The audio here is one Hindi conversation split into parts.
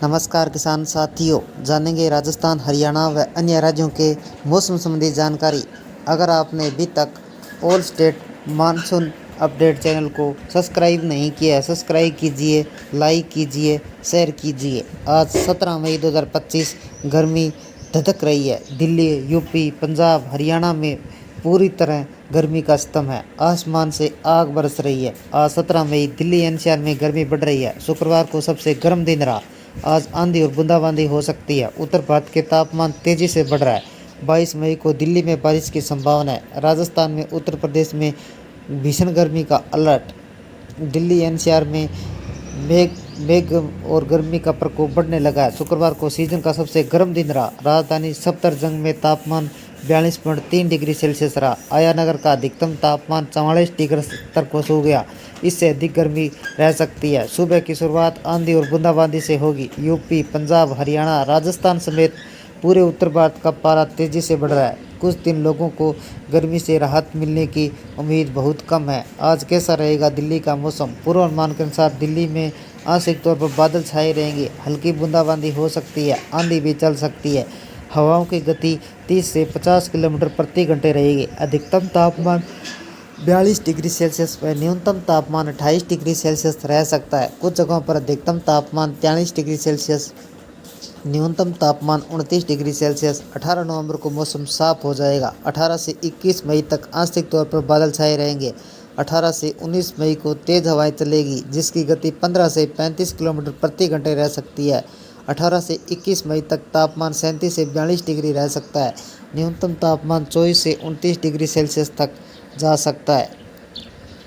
नमस्कार किसान साथियों, जानेंगे राजस्थान, हरियाणा व अन्य राज्यों के मौसम संबंधी जानकारी। अगर आपने अभी तक all state monsoon update channel को सब्सक्राइब नहीं किया है, सब्सक्राइब कीजिए, लाइक कीजिए, शेयर कीजिए। आज 17 मई 2025 गर्मी धधक रही है। दिल्ली, यूपी, पंजाब, हरियाणा में पूरी तरह गर्मी का सितम है। आसमान से आग बरस रही है। आज 17 मई दिल्ली एनसीआर में गर्मी बढ़ रही है। शुक्रवार को सबसे गर्म दिन रहा। आज आंधी और बूंदाबांदी हो सकती है। उत्तर भारत के तापमान तेजी से बढ़ रहा है। 22 मई को दिल्ली में बारिश की संभावना है। राजस्थान में, उत्तर प्रदेश में भीषण गर्मी का अलर्ट। दिल्ली एनसीआर में मेघ मेघ और गर्मी का प्रकोप बढ़ने लगा है। शुक्रवार को सीजन का सबसे गर्म दिन रहा। राजधानी सफदरजंग में तापमान 42.3 डिग्री सेल्सियस रहा। आयानगर का अधिकतम तापमान 44 डिग्री तक हो गया। इससे अधिक गर्मी रह सकती है। सुबह की शुरुआत आंधी और बूंदाबांदी से होगी। यूपी, पंजाब, हरियाणा, राजस्थान समेत पूरे उत्तर भारत का पारा तेजी से बढ़ रहा है। कुछ दिन लोगों को गर्मी से राहत मिलने की उम्मीद बहुत कम है। आज कैसा रहेगा दिल्ली का मौसम? पूर्वानुमान के अनुसार दिल्ली में आंशिक तौर पर बादल छाए रहेंगे। हल्की बूंदाबांदी हो सकती है। आंधी भी चल सकती है। हवाओं की गति 30 से 50 किलोमीटर प्रति घंटे रहेगी। अधिकतम तापमान 42 डिग्री सेल्सियस व न्यूनतम तापमान 28 डिग्री सेल्सियस रह सकता है। कुछ जगहों पर अधिकतम तापमान 43 डिग्री सेल्सियस, न्यूनतम तापमान 29 डिग्री सेल्सियस। 18 नवंबर को मौसम साफ हो जाएगा। 18 से 21 मई तक आंशिक तौर पर बादल छाए रहेंगे। 18 से 19 मई को तेज हवाएं चलेगी, जिसकी गति 15 से 35 किलोमीटर प्रति घंटे रह सकती है। 18 से 21 मई तक तापमान 37 से 42 डिग्री रह सकता है। न्यूनतम तापमान 24 से 29 डिग्री सेल्सियस तक जा सकता है।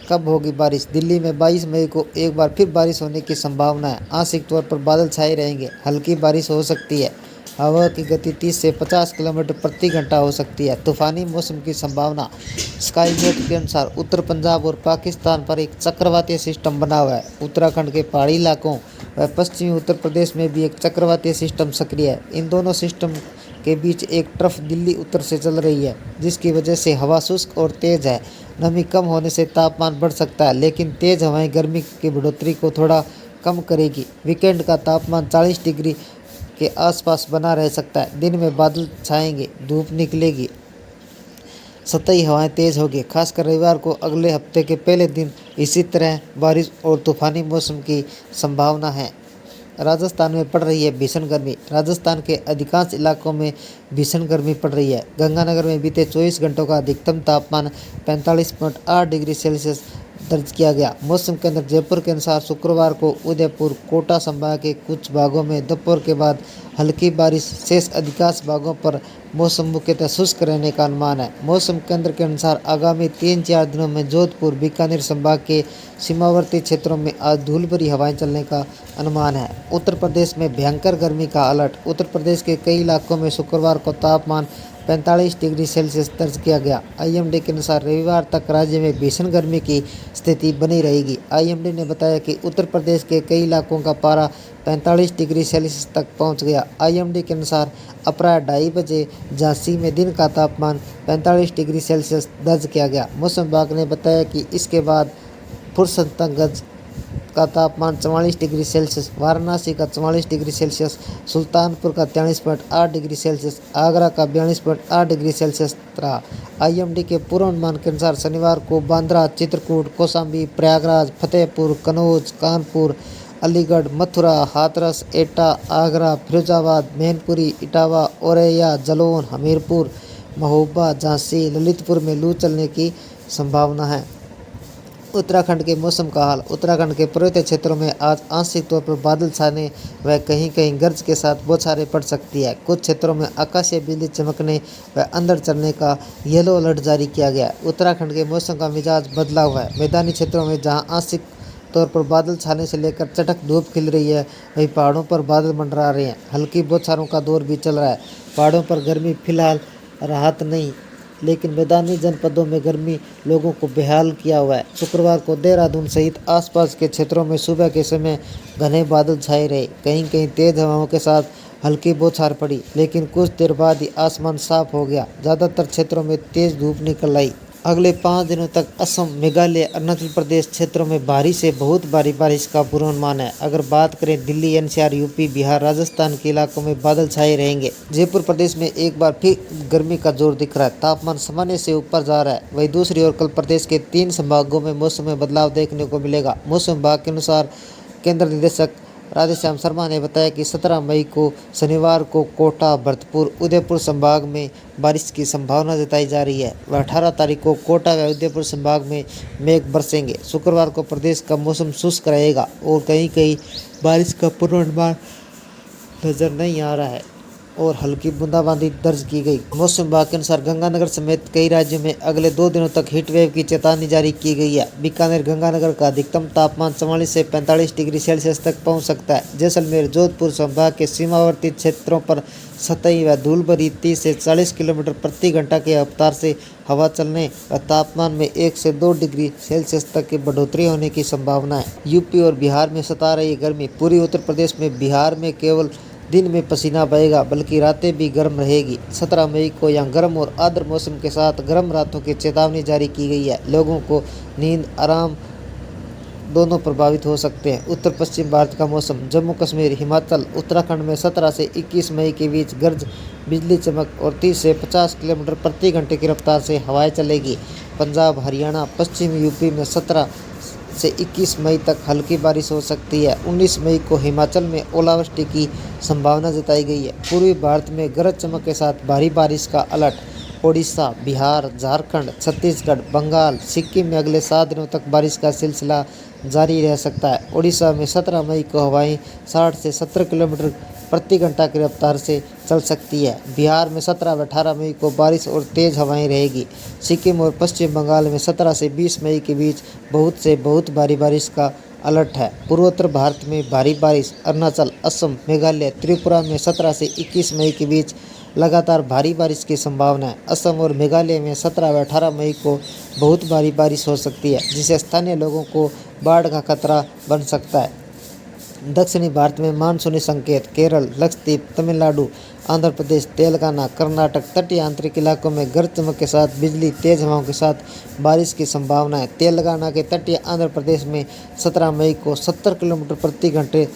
कब होगी बारिश? दिल्ली में 22 मई को एक बार फिर बारिश होने की संभावना है। आंशिक तौर पर बादल छाए रहेंगे। हल्की बारिश हो सकती है। हवा की गति 30 से 50 किलोमीटर प्रति घंटा हो सकती है। तूफानी मौसम की संभावना। स्काईमेट के अनुसार उत्तर पंजाब और पाकिस्तान पर एक चक्रवातीय सिस्टम बना हुआ है। उत्तराखंड के पहाड़ी इलाकों व पश्चिमी उत्तर प्रदेश में भी एक चक्रवातीय सिस्टम सक्रिय है। इन दोनों सिस्टम के बीच एक ट्रफ दिल्ली उत्तर से चल रही है, जिसकी वजह से हवा शुष्क और तेज है। नमी कम होने से तापमान बढ़ सकता है, लेकिन तेज हवाएं गर्मी की बढ़ोतरी को थोड़ा कम करेगी। वीकेंड का तापमान 40 डिग्री के आसपास बना रह सकता है। दिन में बादल छाएंगे, धूप निकलेगी, सतही हवाएं तेज होगी। खासकर रविवार को अगले हफ्ते के पहले दिन इसी तरह बारिश और तूफानी मौसम की संभावना है। राजस्थान में पड़ रही है भीषण गर्मी। राजस्थान के अधिकांश इलाकों में भीषण गर्मी पड़ रही है। गंगानगर में बीते 24 घंटों का अधिकतम तापमान 45.8 डिग्री सेल्सियस दर्ज किया गया। मौसम केंद्र जयपुर के अनुसार शुक्रवार को उदयपुर, कोटा संभाग के कुछ भागों में दोपहर के बाद हल्की बारिश, शेष अधिकांश भागों पर मौसम मुख्यतः शुष्क रहने का अनुमान है। मौसम केंद्र के अनुसार आगामी 3-4 दिनों में जोधपुर, बीकानेर संभाग के सीमावर्ती क्षेत्रों में आज धूल भरी हवाएं चलने का अनुमान है। उत्तर प्रदेश में भयंकर गर्मी का अलर्ट। उत्तर प्रदेश के कई इलाकों में शुक्रवार को तापमान 45 डिग्री सेल्सियस दर्ज किया गया। आईएमडी के अनुसार रविवार तक राज्य में भीषण गर्मी की स्थिति बनी रहेगी। आईएमडी ने बताया कि उत्तर प्रदेश के कई इलाकों का पारा 45 डिग्री सेल्सियस तक पहुंच गया। आईएमडी के अनुसार अपराह 2:30 बजे झांसी में दिन का तापमान 45 डिग्री सेल्सियस दर्ज किया गया। मौसम विभाग ने बताया कि इसके बाद फुरसतगंज का तापमान 44 डिग्री सेल्सियस, वाराणसी का 44 डिग्री सेल्सियस, सुल्तानपुर का 43.8 डिग्री सेल्सियस, आगरा का 42.8 डिग्री सेल्सियस रहा। आईएमडी के पूर्वानुमान के अनुसार शनिवार को बांद्रा, चित्रकूट, कौशाम्बी, प्रयागराज, फतेहपुर, कनौज, कानपुर, अलीगढ़, मथुरा, हाथरस, एटा, आगरा, फिरोजाबाद, मैनपुरी, इटावा, औरैया, जालौन, हमीरपुर, महोबा, झांसी, ललितपुर में लू चलने की संभावना है। उत्तराखंड के मौसम का हाल। उत्तराखंड के पर्वतीय क्षेत्रों में आज आंशिक तौर पर बादल छाने व कहीं कहीं गरज के साथ बौछारें पड़ सकती है। कुछ क्षेत्रों में आकाशीय बिजली चमकने व अंधड़ चलने का येलो अलर्ट जारी किया गया है। उत्तराखंड के मौसम का मिजाज बदला हुआ है। मैदानी क्षेत्रों में जहां आंशिक तौर पर बादल छाने से लेकर चटक धूप खिल रही है, वहीं पहाड़ों पर बादल मंडरा रहे हैं। हल्की बौछारों का दौर भी चल रहा है। पहाड़ों पर गर्मी फिलहाल राहत नहीं, लेकिन मैदानी जनपदों में गर्मी लोगों को बेहाल किया हुआ है। शुक्रवार को देहरादून सहित आसपास के क्षेत्रों में सुबह के समय घने बादल छाए रहे। कहीं कहीं तेज हवाओं के साथ हल्की बौछार पड़ी, लेकिन कुछ देर बाद ही आसमान साफ हो गया। ज़्यादातर क्षेत्रों में तेज धूप निकल आई। अगले 5 दिनों तक असम, मेघालय, अरुणाचल प्रदेश क्षेत्रों में भारी से बहुत भारी बारिश का पूर्वानुमान है। अगर बात करें दिल्ली, एनसीआर, यूपी, बिहार, राजस्थान के इलाकों में बादल छाए रहेंगे। जयपुर प्रदेश में एक बार फिर गर्मी का जोर दिख रहा है, तापमान सामान्य से ऊपर जा रहा है। वहीं दूसरी ओर कल प्रदेश के 3 संभागों में मौसम में बदलाव देखने को मिलेगा। मौसम विभाग के अनुसार केंद्र निदेशक राधेश्याम शर्मा ने बताया कि 17 मई को शनिवार को कोटा, भरतपुर, उदयपुर संभाग में बारिश की संभावना जताई जा रही है। वह 18 तारीख को कोटा व उदयपुर संभाग में मेघ बरसेंगे। शुक्रवार को प्रदेश का मौसम शुष्क रहेगा और कहीं कहीं बारिश का पूर्वानुमान नजर नहीं आ रहा है और हल्की बूंदाबांदी दर्ज की गई। मौसम विभाग के अनुसार गंगानगर समेत कई राज्यों में अगले 2 दिनों तक हीट वेव की चेतावनी जारी की गई है। बीकानेर, गंगानगर का अधिकतम तापमान 44 से 45 डिग्री सेल्सियस तक पहुंच सकता है। जैसलमेर, जोधपुर संभाग के सीमावर्ती क्षेत्रों पर सतही व धूल भरी 30 से 40 किलोमीटर प्रति घंटा के रफ्तार से हवा चलने व तापमान में 1 से 2 डिग्री सेल्सियस तक की बढ़ोतरी होने की संभावना है। यूपी और बिहार में सता रही गर्मी। पूर्वी उत्तर प्रदेश में, बिहार में केवल दिन में पसीना बहेगा, बल्कि रातें भी गर्म रहेगी। 17 मई को यहाँ गर्म और आर्द्र मौसम के साथ गर्म रातों की चेतावनी जारी की गई है। लोगों को नींद, आराम दोनों प्रभावित हो सकते हैं। उत्तर पश्चिम भारत का मौसम। जम्मू कश्मीर, हिमाचल, उत्तराखंड में 17 से 21 मई के बीच गरज, बिजली चमक और 30 से 50 किलोमीटर प्रति घंटे की रफ्तार से हवाएं चलेगी। पंजाब, हरियाणा, पश्चिमी यूपी में 17 से 21 मई तक हल्की बारिश हो सकती है। 19 मई को हिमाचल में ओलावृष्टि की संभावना जताई गई है। पूर्वी भारत में गरज चमक के साथ भारी बारिश का अलर्ट। ओडिशा, बिहार, झारखंड, छत्तीसगढ़, बंगाल, सिक्किम में अगले 7 दिनों तक बारिश का सिलसिला जारी रह सकता है। ओडिशा में 17 मई को हवाएं 60 से 70 किलोमीटर प्रति घंटा की रफ्तार से चल सकती है। बिहार में 17 व 18 मई को बारिश और तेज़ हवाएं रहेगी। सिक्किम और पश्चिम बंगाल में 17 से 20 मई के बीच बहुत से बहुत भारी बारिश का अलर्ट है। पूर्वोत्तर भारत में भारी बारिश। अरुणाचल, असम, मेघालय, त्रिपुरा में 17 से 21 मई के बीच लगातार भारी बारिश की संभावना है। असम और मेघालय में 17 व 18 मई को बहुत भारी बारिश हो सकती है, जिससे स्थानीय लोगों को बाढ़ का खतरा बन सकता है। दक्षिणी भारत में मानसूनी संकेत। केरल, लक्षद्वीप, तमिलनाडु, आंध्र प्रदेश, तेलंगाना, कर्नाटक, तटीय आंतरिक इलाकों में गरज चमक के साथ बिजली, तेज हवाओं के साथ बारिश की संभावना है। तेलंगाना के तटीय आंध्र प्रदेश में 17 मई को 70 किलोमीटर प्रति घंटे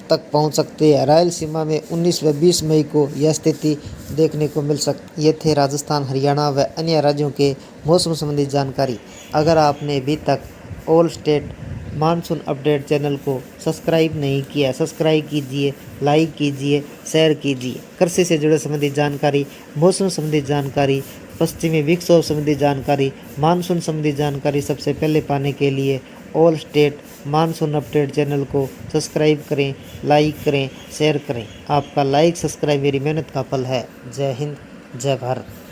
तक पहुंच सकती है। रायलसीमा में 19 व 20 मई को यह स्थिति देखने को मिल सकती है। ये थे राजस्थान, हरियाणा व अन्य राज्यों के मौसम संबंधी जानकारी। अगर आपने अभी तक all state monsoon update channel को सब्सक्राइब नहीं किया, सब्सक्राइब कीजिए, लाइक कीजिए, शेयर कीजिए। कृषि से जुड़े संबंधी जानकारी, मौसम संबंधी जानकारी, पश्चिमी विक्षोभ संबंधी जानकारी, मानसून संबंधी जानकारी सबसे पहले पाने के लिए all state monsoon update channel को सब्सक्राइब करें, लाइक करें, शेयर करें। आपका लाइक, सब्सक्राइब मेरी मेहनत का फल है। जय हिंद, जय भारत।